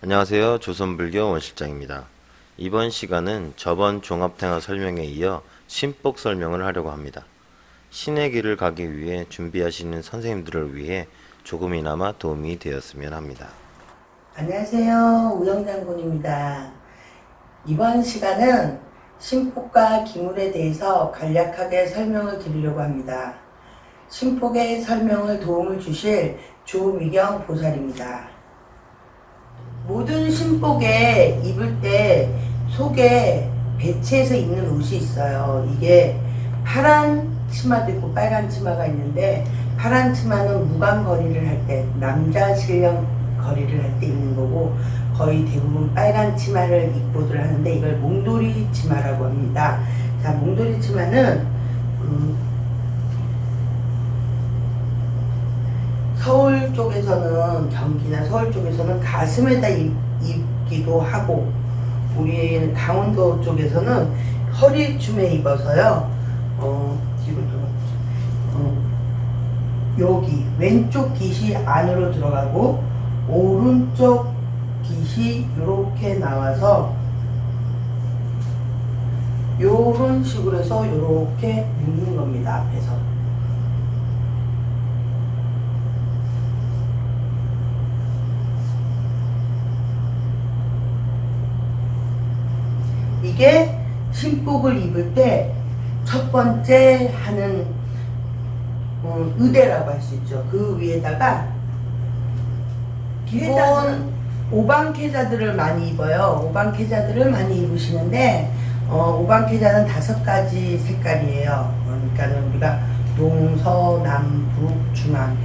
안녕하세요. 조선불교 원실장입니다. 이번 시간은 저번 종합탱화 설명에 이어 신복 설명을 하려고 합니다. 신의 길을 가기 위해 준비하시는 선생님들을 위해 조금이나마 도움이 되었으면 합니다. 안녕하세요. 우영장군입니다. 이번 시간은 신복과 기물에 대해서 간략하게 설명을 드리려고 합니다. 신복의 설명을 도움을 주실 조미경 보살입니다. 모든 신복에 입을 때 속에 배치해서 입는 옷이 있어요. 이게 파란 치마도 있고 빨간 치마가 있는데, 파란 치마는 무관거리를 할 때, 남자 신령 거리를 할 때 입는 거고, 거의 대부분 빨간 치마를 입고들 하는데, 이걸 몽돌이 치마라고 합니다. 자, 몽돌이 치마는 서울 쪽에서는, 경기나 서울 쪽에서는 가슴에다 입기도 하고, 우리는 강원도 쪽에서는 허리춤에 입어서요. 뒤로 여기 왼쪽 깃이 안으로 들어가고 오른쪽 깃이 이렇게 나와서 요런 식으로 해서 이렇게 묶는 겁니다. 앞에서. 이게 신복을 입을 때 첫 번째 하는 의대라고 할 수 있죠. 그 위에다가 기본 오방캐자들을 많이 입어요. 오방캐자들을 많이 입으시는데, 오방캐자는 5가지 색깔이에요. 그러니까는 우리가 동서 남북 중앙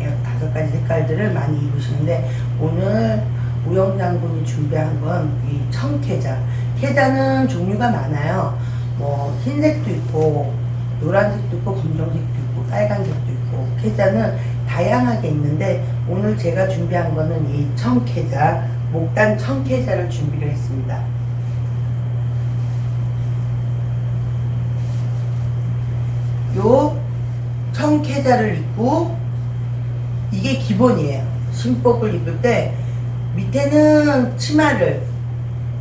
5가지 색깔들을 많이 입으시는데, 오늘 우영장군이 준비한 건 이 청캐자. 캐자는 종류가 많아요. 흰색도 있고 노란색도 있고 검정색도 있고 빨간색도 있고, 캐자는 다양하게 있는데, 오늘 제가 준비한 거는 이 청캐자, 목단 청캐자를 준비를 했습니다. 요 청캐자를 입고, 이게 기본이에요. 신복을 입을 때 밑에는 치마를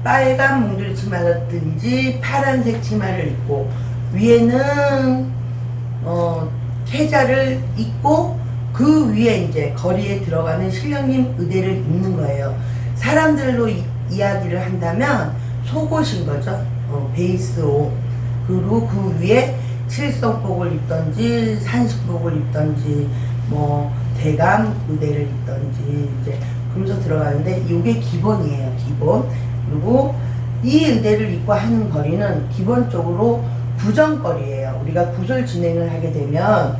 빨간 몽돌이 치마라든지 파란색 치마를 입고, 위에는 캐자를 입고, 그 위에 이제 거리에 들어가는 신령님 의대를 입는 거예요. 사람들로 이야기를 한다면 속옷인 거죠. 베이스 옷. 그리고 그 위에 칠성복을 입던지 산식복을 입던지 대감 의대를 입던지 이제 그러면서 들어가는데, 이게 기본이에요. 기본. 그리고 이 의대를 입고 하는 거리는 기본적으로 부정거리예요. 우리가 구슬 진행을 하게 되면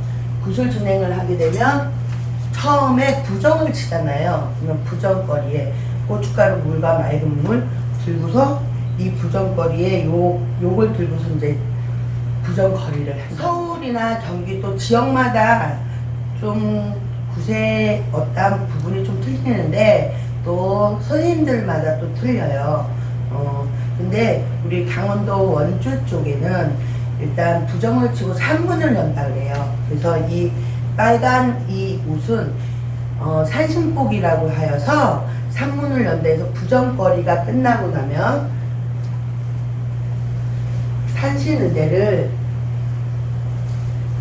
처음에 부정을 치잖아요. 그러면 부정거리에 고춧가루 물과 맑은 물 들고서 이 부정거리에 요걸 들고서 이제 부정거리를 해요. 서울이나 경기도 지역마다 좀 구세 어떤 부분이 좀 틀리는데, 또 선생님들마다 또 틀려요. 근데 우리 강원도 원주 쪽에는 일단 부정을 치고 산문을 연다 그래요. 그래서 이 빨간 이 옷은 산신복이라고 하여서 산문을 연다 해서, 부정거리가 끝나고 나면 산신의대를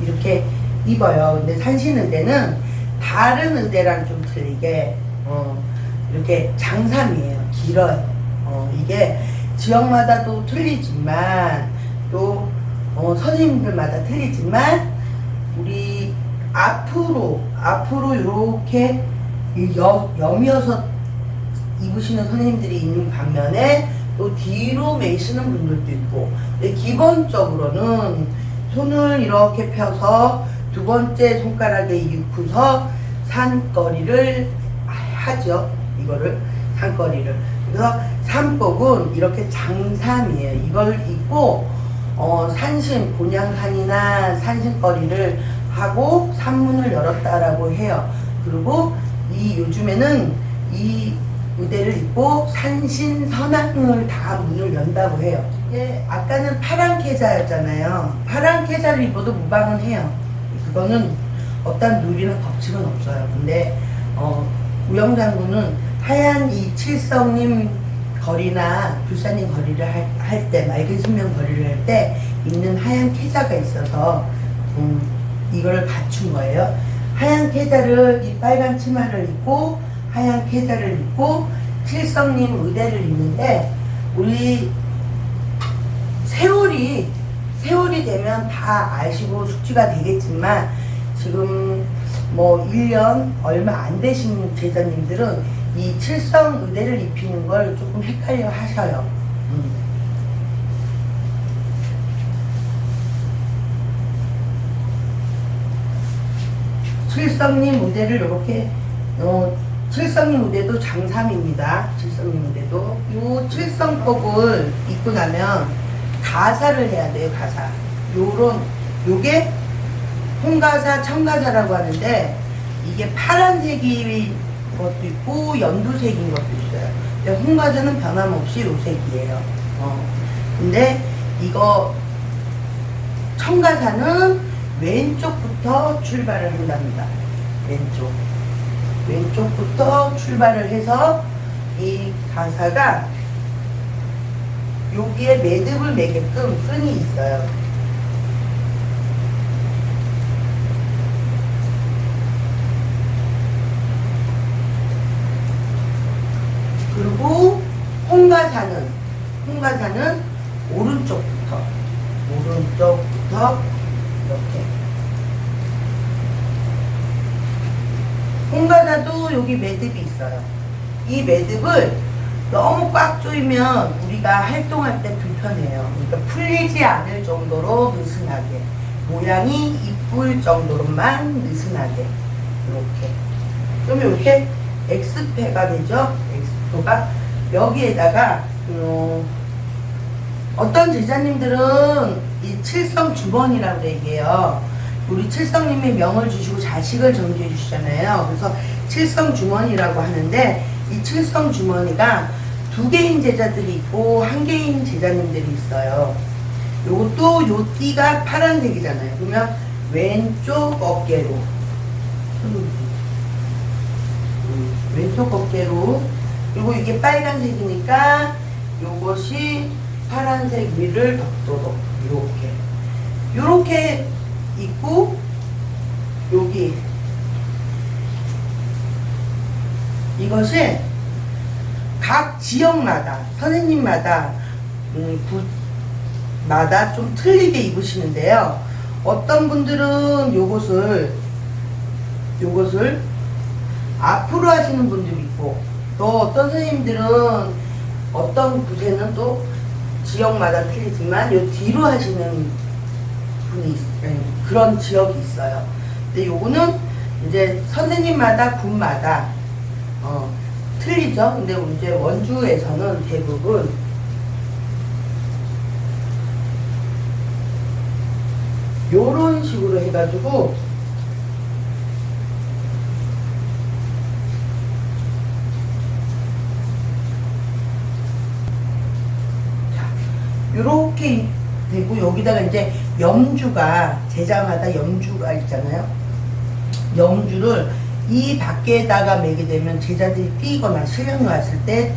이렇게 입어요. 근데 산신의대는 다른 의대랑 좀 틀리게 이렇게 장삼이에요. 길어요. 이게 지역마다 또 틀리지만, 또 선생님들마다 틀리지만, 우리 앞으로 이렇게 여미어서 입으시는 선생님들이 있는 반면에, 또 뒤로 매시는 분들도 있고, 근데 기본적으로는 손을 이렇게 펴서 두 번째 손가락에 입고서 산거리를 하죠. 이거를 산거리를. 그래서 산복은 이렇게 장삼이에요. 이걸 입고 산신 본향산이나 산신거리를 하고 산문을 열었다라고 해요. 그리고 요즘에는 이 의대를 입고 산신 선왕을 다 문을 연다고 해요. 이게 아까는 파란 캐자였잖아요. 파란 캐자를 입어도 무방은 해요. 그거는 어떤 룰이나 법칙은 없어요. 근데 우영장군은 하얀 이 칠성님 거리나 불사님 거리를 할 때, 맑은 신명 거리를 할 때 입는 하얀 케자가 있어서 이거를 갖춘 거예요. 하얀 케자를, 이 빨간 치마를 입고 하얀 케자를 입고 칠성님 의대를 입는데, 우리 세월이 되면 다 아시고 숙지가 되겠지만, 지금 뭐 1년 얼마 안 되신 제자님들은 이 칠성 의대를 입히는 걸 조금 헷갈려 하셔요. 칠성님 의대를 이렇게, 칠성님 의대도 장삼입니다. 칠성님 의대도. 이 칠성법을 입고 나면 가사를 해야 돼요, 가사. 요게 홍가사, 청가사라고 하는데, 이게 파란색인 것도 있고 연두색인 것도 있어요. 근데 홍가사는 변함없이 요색이에요. 근데 이거 청가사는 왼쪽부터 출발을 한답니다. 왼쪽부터 출발을 해서 이 가사가 여기에 매듭을 매게끔 끈이 있어요. 그리고 홍가사는 오른쪽부터 이렇게. 홍가사도 여기 매듭이 있어요. 이 매듭을 너무 꽉 조이면 우리가 활동할 때 불편해요. 그러니까 풀리지 않을 정도로 느슨하게, 모양이 이쁠 정도로만 느슨하게, 이렇게. 그러면 이렇게 X패가 되죠. X표가 여기에다가 어떤 제자님들은 이 칠성 주번이라고 얘기해요. 우리 칠성님이 명을 주시고 자식을 전주해 주시잖아요. 그래서 칠성 주머니라고 하는데, 이 칠성 주머니가 2개인 제자들이 있고 1개인 제자님들이 있어요. 요것도 요 띠가 파란색이잖아요. 그러면 왼쪽 어깨로, 왼쪽 어깨로, 그리고 이게 빨간색이니까 요것이 파란색 위를 덮도록 요렇게 있고, 여기 이것이 각 지역마다 선생님마다 마다 좀 틀리게 입으시는데요. 어떤 분들은 요것을 앞으로 하시는 분들이 있고, 또 어떤 선생님들은 어떤 곳에는 또 지역마다 틀리지만 요 뒤로 하시는 분이 그런 지역이 있어요. 근데 요거는 이제 선생님마다 군마다 틀리죠. 근데 이제 원주에서는 대부분 요런 식으로 해가지고 요렇게 되고, 여기다가 이제 염주가, 제자마다 염주가 있잖아요. 염주를 이 밖에다가 매게 되면 제자들이 뛰거나 신령이 왔을 때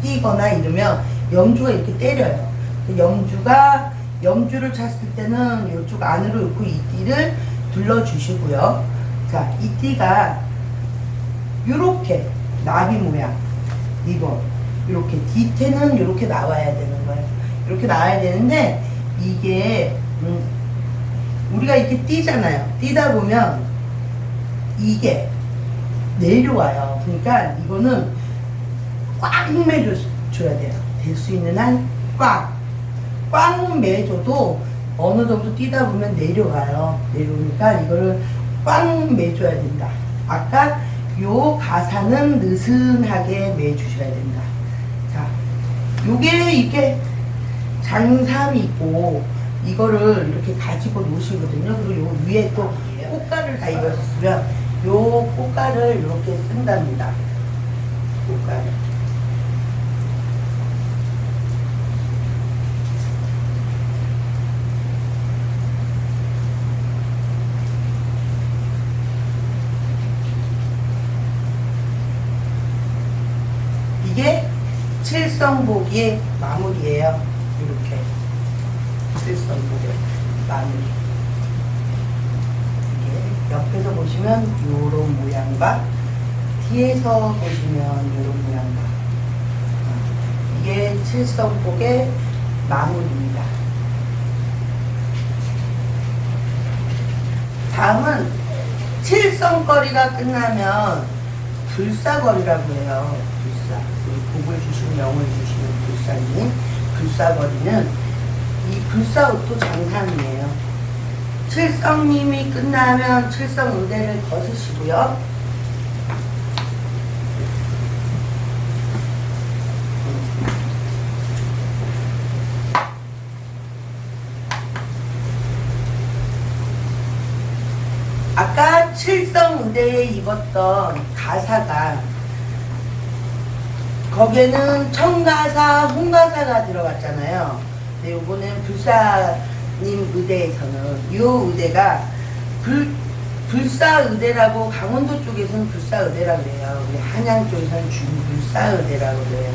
뛰거나 이러면 염주가 이렇게 때려요. 염주를 찼을 때는 이쪽 안으로 넣고 이 띠를 둘러주시고요. 자, 이 띠가 요렇게 나비 모양, 리본, 이렇게 뒤태는 이렇게 나와야 되는 거예요. 이렇게 나와야 되는데, 이게 우리가 이렇게 뛰잖아요. 뛰다 보면 이게 내려와요. 그러니까 이거는 꽉 매줘야 돼요. 될 수 있는 한 꽉 매줘도 어느 정도 뛰다 보면 내려가요. 내려오니까 이거를 꽉 매줘야 된다. 아까 요 가사는 느슨하게 매주셔야 된다. 자, 요게 이렇게 장삼이 있고, 이거를 이렇게 가지고 놓으시거든요. 그리고 요 위에 또 꽃가를 다 입으셨으면 요 꽃가를 이렇게 쓴답니다. 꽃가를. 칠성복이 마무리예요. 이렇게 칠성복의 마무리. 이게 옆에서 보시면 요런 모양과 뒤에서 보시면 요런 모양과 이게 칠성복의 마무리입니다. 다음은 칠성거리가 끝나면 불사거리라고 해요. 불사. 복을 주시고 명을 주시는 불사님. 불사거리는 이 불사옷도 장상이에요. 칠성님이 끝나면 칠성의대를 벗으시고요. 아까 칠성의대에 입었던 가사가 거기에는 청가사, 홍가사가 들어갔잖아요. 근데 요거는 불사님 의대에서는 이 의대가 불사의대라고 강원도 쪽에서는 불사의대라고 해요. 우리 한양 쪽에서는 중불사의대라고 해요.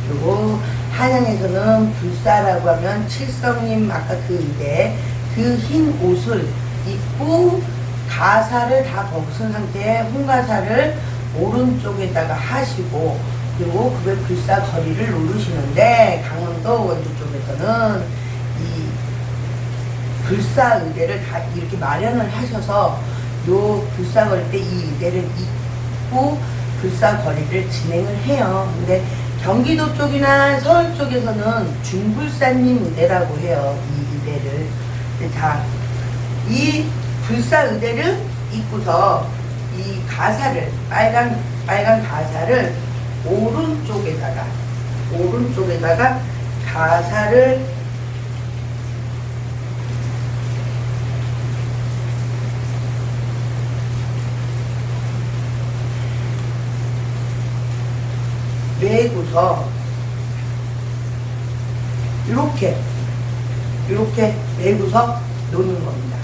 그리고 한양에서는 불사라고 하면 칠성님 아까 그 의대 그 흰 옷을 입고 가사를 다 벗은 상태에 홍가사를 오른쪽에다가 하시고 그리고 그걸 불사거리를 누르시는데 강원도 원주 쪽에서는 이 불사의대를 다 이렇게 마련을 하셔서 요 불사거리 때 이 의대를 입고 불사거리를 진행을 해요. 근데 경기도 쪽이나 서울 쪽에서는 중불사님 의대라고 해요. 이 의대를. 자, 이 불사의대를 입고서 이 가사를 빨간 가사를 오른쪽에다가 가사를 매고서 이렇게 매고서 놓는 겁니다.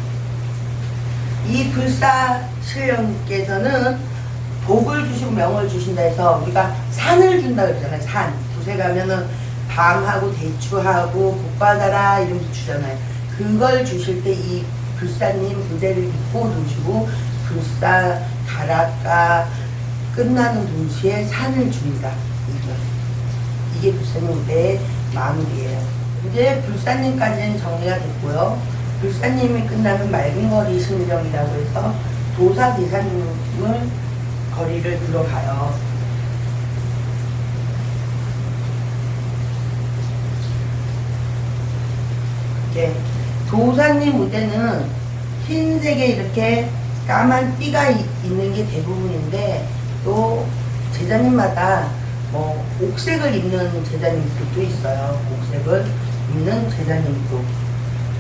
이 불사신령께서는 복을 주시고 명을 주신다 해서 우리가 산을 준다 그러잖아요. 산. 굿에 가면은 밤하고 대추하고 복 받아라 이러면서 주잖아요. 그걸 주실 때 이 불사님 부대를 입고 놓으시고 불사 가락가 끝나는 동시에 산을 줍니다. 이게 불사님 무대의 마무리예요. 이제 불사님까지는 정리가 됐고요. 불사님이 끝나면 맑은 거리 신령이라고 해서 도사 대사님을 거리를 들어가요. 이렇게 도사님 무대는 흰색에 이렇게 까만 띠가 있는 게 대부분인데 또 제자님마다 뭐 옥색을 입는 제자님들도 있어요. 옥색을 입는 제자님도.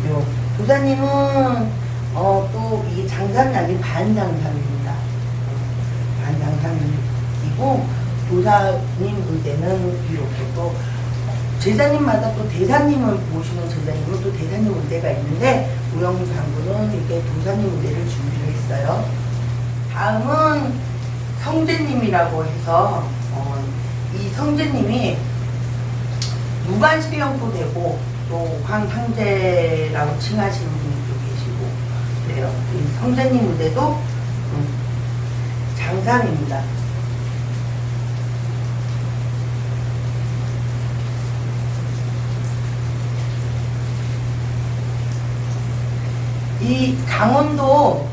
요 도사님은 또 이게 장상이 아닌 반장상입니다. 반장상이고 도사님 무대는 이렇게 또 제자님마다 또 대사님을 모시는 제자님은 또 대사님 무대가 있는데 우영장군은 이렇게 도사님 무대를 준비를 했어요. 다음은 성제님이라고 해서 이 성제님이 무관실령도 되고 또 황상제라고 칭하시는 분도 계시고 그래요. 이 성제님 무대도 장상입니다. 이 강원도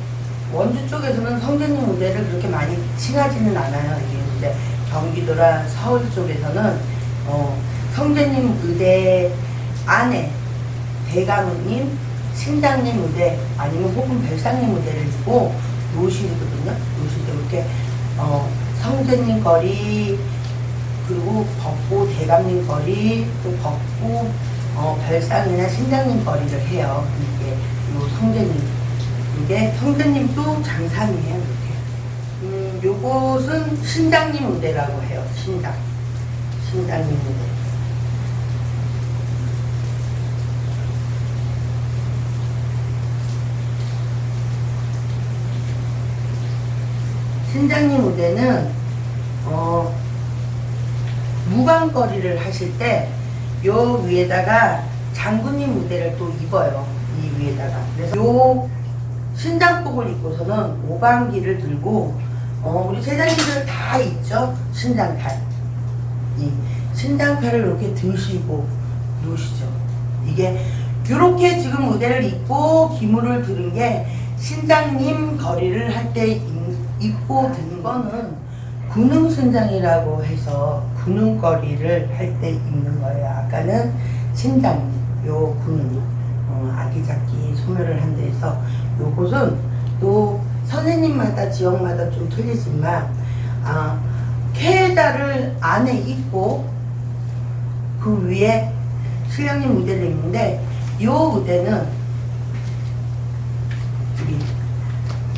원주 쪽에서는 성제님 무대를 그렇게 많이 칭하지는 않아요. 근데 경기도나 서울 쪽에서는 성제님 무대 안에 대가모님, 신당님 무대 아니면 혹은 별상님 무대를 두고 놓으시거든요. 놓으실 때 이렇게 성제님 거리 그리고 법고 대감님 거리 또 법고 별상이나 신당님 거리를 해요. 이게 요 성제님 이게 성제님도 장상이에요. 이렇게 요것은 신당님 무대라고 해요. 신당님 무대. 신당님 무대는 후방거리를 하실 때 요 위에다가 장군님 무대를 또 입어요. 이 위에다가. 그래서 요 신장복을 입고서는 오방기를 들고 우리 제자님들 다 있죠? 신장칼. 이 신장칼을 이렇게 드시고 놓으시죠. 이게 이렇게 지금 무대를 입고 기물을 드는 게 신장님 거리를 할 때 입고 든 거는 군웅신장이라고 해서 군웅거리를 할 때 입는 거예요. 아까는 신장님, 요 군웅, 아기자기 소멸을 한 데서 요것은 또 선생님마다 지역마다 좀 틀리지만 케다를 안에 입고 그 위에 신령님 무대를 입는데 요 무대는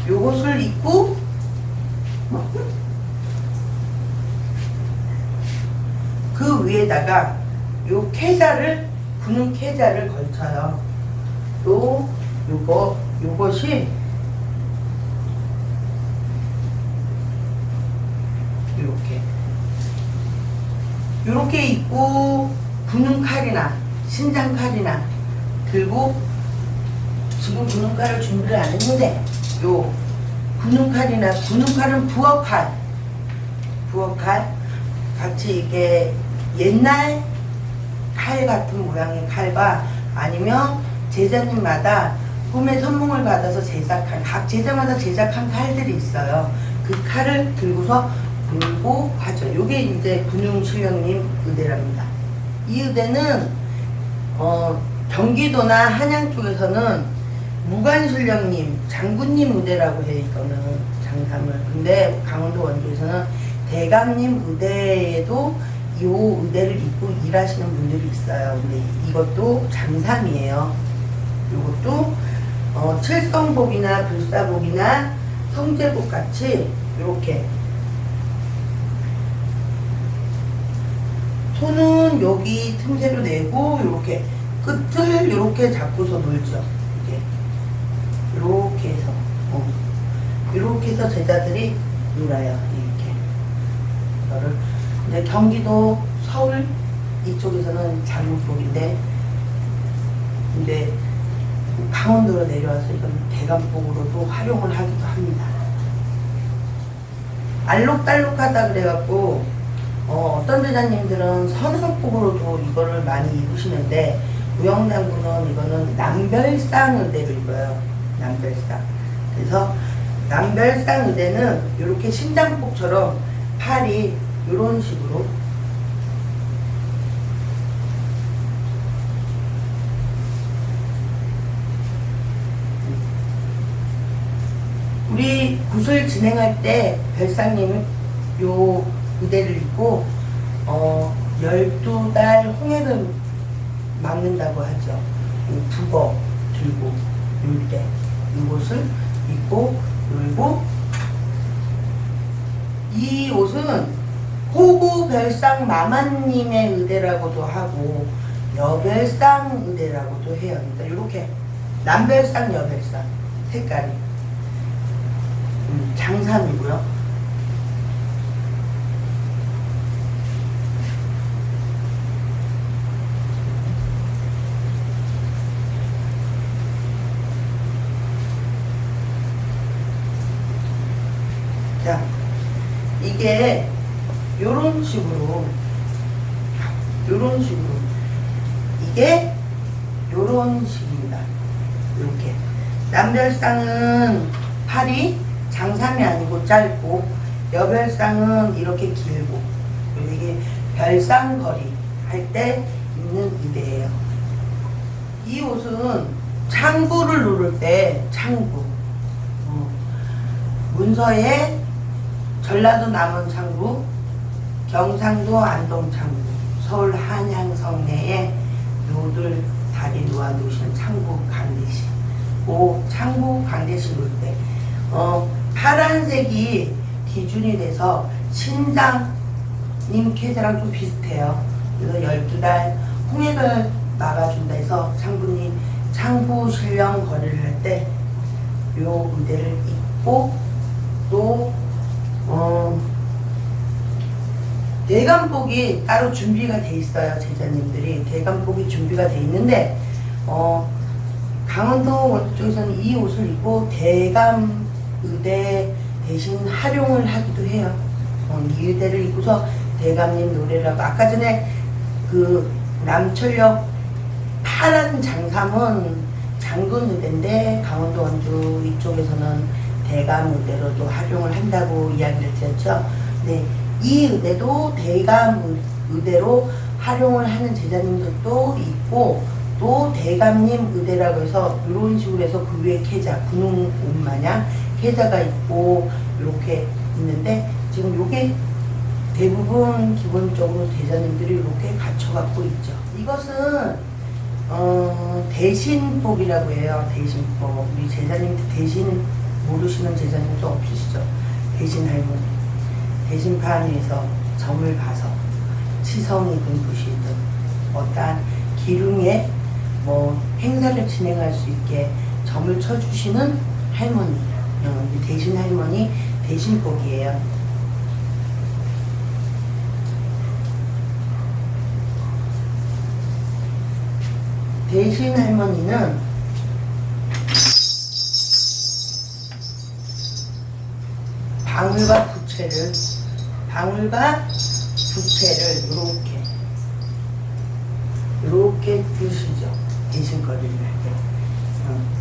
요것을 입고 그 위에다가 요 케자를 군웅 케자를 걸쳐요. 또 요것이 요렇게 입고 군웅 칼이나 신장 칼이나 들고 지금 군웅 칼을 준비를 안 했는데 요 군웅 칼이나 군웅 칼은 부엌칼 같이 이게 옛날 칼 같은 모양의 칼과 아니면 제자님마다 꿈의 선몽을 받아서 제작한 각 제자마다 제작한 칼들이 있어요. 그 칼을 들고서 불고 하죠. 요게 이제 군웅신령님 의대랍니다. 이 의대는 경기도나 한양 쪽에서는 무관신령님 장군님 의대라고 해요. 이거는 장삼을. 근데 강원도 원주에서는 대감님 의대에도 요 의대를 입고 일하시는 분들이 있어요. 근데 이것도 장삼이에요. 요것도 칠성복이나 불사복이나 성제복 같이 이렇게 손은 여기 틈새로 내고 이렇게 끝을 이렇게 잡고서 놀죠. 이렇게 해서 이렇게 해서 제자들이 놀아요. 이렇게 이거를 근데 경기도 서울 이쪽에서는 장문복인데 근데 강원도로 내려와서 이건 대감복으로도 활용을 하기도 합니다. 알록달록하다 그래갖고 어떤 제자님들은 선상복으로도 이거를 많이 입으시는데 우영당군은 이거는 남별상 의대를 입어요. 남별상. 그래서 남별상 의대는 이렇게 신장복처럼 팔이 이런 식으로 우리 굿을 진행할 때 별상님은 요 의대를 입고 12달 홍액을 막는다고 하죠. 북어 들고 놀 때 이것을 입고 놀고 이 옷은 호구별상 마마님의 의대라고도 하고 여별상 의대라고도 해요. 그러니까 이렇게 남별상 여별상 색깔이 장삼이고요. 자, 이게 요런 식으로 이게 요런 식입니다. 이렇게 남별상은 팔이 장삼이 아니고 짧고 여별상은 이렇게 길고 이게 별상거리 할 때 입는 의대예요. 이 옷은 창구를 누를 때 창구 문서에 전라도 남원 창구, 경상도 안동 창구, 서울 한양성 내에 요들 다리 놓아 놓으시는 창구 강대시. 그 창구 강대시 놓을 때 파란색이 기준이 돼서 신장님 케이스랑 좀 비슷해요. 그래서 12달 홍액을 막아준다 해서 창구 신령 거리를 할 때 요 의대를 입고 또 대감복이 따로 준비가 돼 있어요. 제자님들이 대감복이 준비가 돼 있는데 강원도 원주 쪽에서는 이 옷을 입고 대감 의대 대신 활용을 하기도 해요. 이 의대를 입고서 대감님 노래를 하고, 아까 전에 그 남철역 파란 장삼은 장군 의대인데 강원도 원주 이쪽에서는 대감 의대로도 활용을 한다고 이야기를 드렸죠. 네, 이 의대도 대감 의대로 활용을 하는 제자님들도 있고, 또 대감님 의대라고 해서 이런 식으로 해서 그 위에 계좌, 군용 옷 마냥 계좌가 있고 이렇게 있는데, 지금 요게 대부분 기본적으로 제자님들이 이렇게 갖춰갖고 있죠. 이것은 대신복이라고 해요. 대신복. 우리 제자님들 대신 모르시는 제자님도 없으시죠. 대신 할머니. 대신판 위에서 점을 봐서 치성이든 부시든 어떠한 기lum에 뭐 행사를 진행할 수 있게 점을 쳐주시는 할머니. 대신 할머니 대신복이에요. 대신 할머니는 방울과 부채를 이렇게 드시죠. 대신거리를 할 때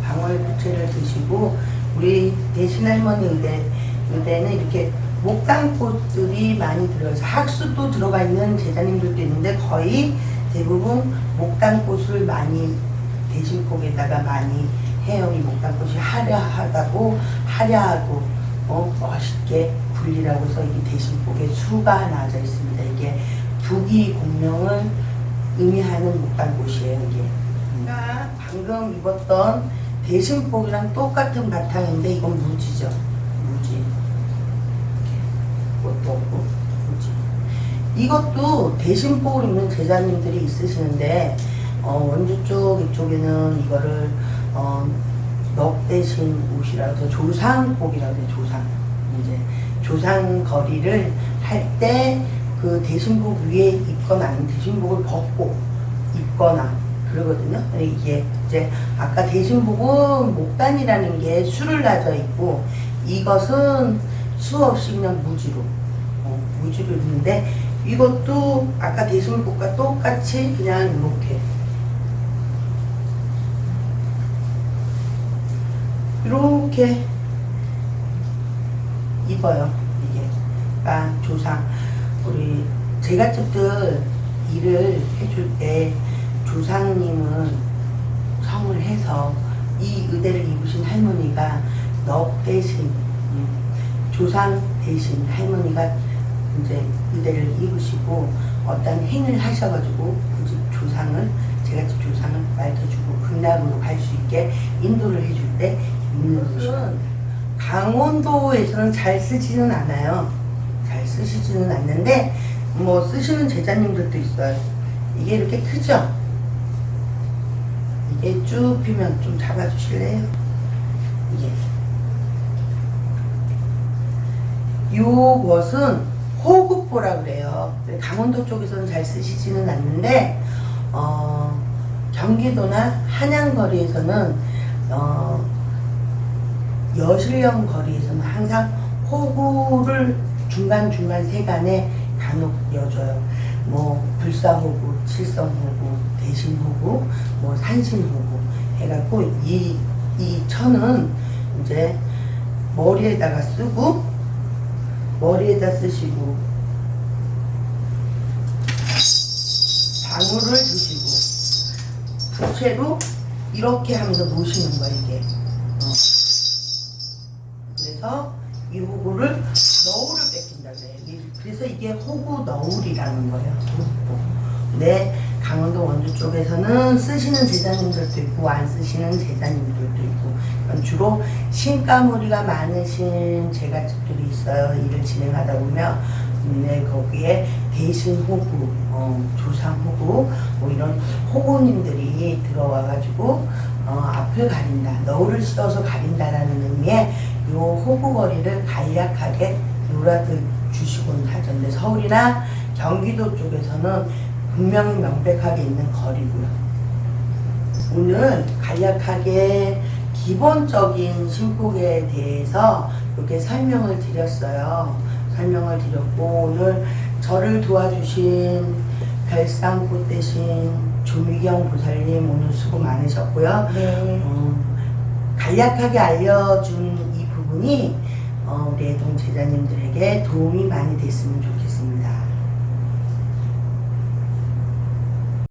방울 부채를 드시고, 우리 대신 할머니 의대는 이렇게 목당꽃들이 많이 들어가서 학수도 들어가 있는 제자님들도 있는데, 거의 대부분 목당꽃을 많이 대신복에다가 많이 해요. 이 목당꽃이 화려하고 멋있게 분리라고 해서 이 대신복에 수가 나져 있습니다. 이게 부귀 공명을 의미하는 목당꽃이에요. 이게 방금 입었던 대신복이랑 똑같은 바탕인데 이건 무지죠. 무지. 꽃도 없고 무지. 이것도 대신복을 입는 제자님들이 있으시는데, 원주 쪽 이쪽에는 이거를 넉대신 옷이라고 해서 조상복이라고 해요. 조상. 이제 조상거리를 할 때 그 대신복 위에 입거나 아니면 대신복을 벗고 입거나 그러거든요. 이게 이제 아까 대신복은 목단이라는 게 수를 나져 있고, 이것은 수 없이 그냥 무지로 입는데, 이것도 아까 대신복과 똑같이 그냥 이렇게 입어요. 이게 그러니까 조상, 우리 제갓집들 일을 해줄 때 조상님은 성을 해서 이 의대를 입으신 할머니가 넉 대신 조상 대신 할머니가 이제 의대를 입으시고 어떤 행을 하셔가지고 그 집 조상을, 제갓집 조상을 밝혀주고 극락으로 갈 수 있게 인도를 해줄 때 입는 옷은 강원도에서는 잘 쓰지는 않아요. 잘 쓰시지는 않는데 뭐 쓰시는 제자님들도 있어요. 이게 이렇게 크죠? 이게 쭉 피면 좀 잡아주실래요? 이게 요것은 호국보라 그래요. 강원도 쪽에서는 잘 쓰시지는 않는데 경기도나 한양거리에서는 여실령 거리에서는 항상 호구를 중간중간 세간에 간혹 여줘요. 뭐 불사호구, 칠성호구, 대신호구, 뭐 산신호구 해갖고 이 천은 이제 머리에다가 쓰고, 머리에다 쓰시고 방울을 드시고 부채로 이렇게 하면서 놓으시는 거예요. 이게 그래서 이 호구를 너울을 뺏긴다 그래요. 그래서 이게 호구 너울이라는 거예요. 근데 강원도 원주 쪽에서는 쓰시는 제자님들도 있고 안 쓰시는 제자님들도 있고, 주로 신가무리가 많으신 제갓집들이 있어요. 일을 진행하다 보면 거기에 대신 호구, 조상 호구, 뭐 이런 호구님들이 들어와가지고 앞을 가린다, 너울을 씌워서 가린다라는 의미의 요 호구거리를 간략하게 놀아주시곤 하죠. 근데 서울이나 경기도 쪽에서는 분명히 명백하게 있는 거리고요. 오늘 간략하게 기본적인 신복에 대해서 이렇게 설명을 드렸어요. 설명을 드렸고, 오늘 저를 도와주신 별상꽃 대신 조미경 보살님 오늘 수고 많으셨고요. 네. 간략하게 알려준 이 부분이 우리 애동 제자님들에게 도움이 많이 됐으면 좋겠습니다.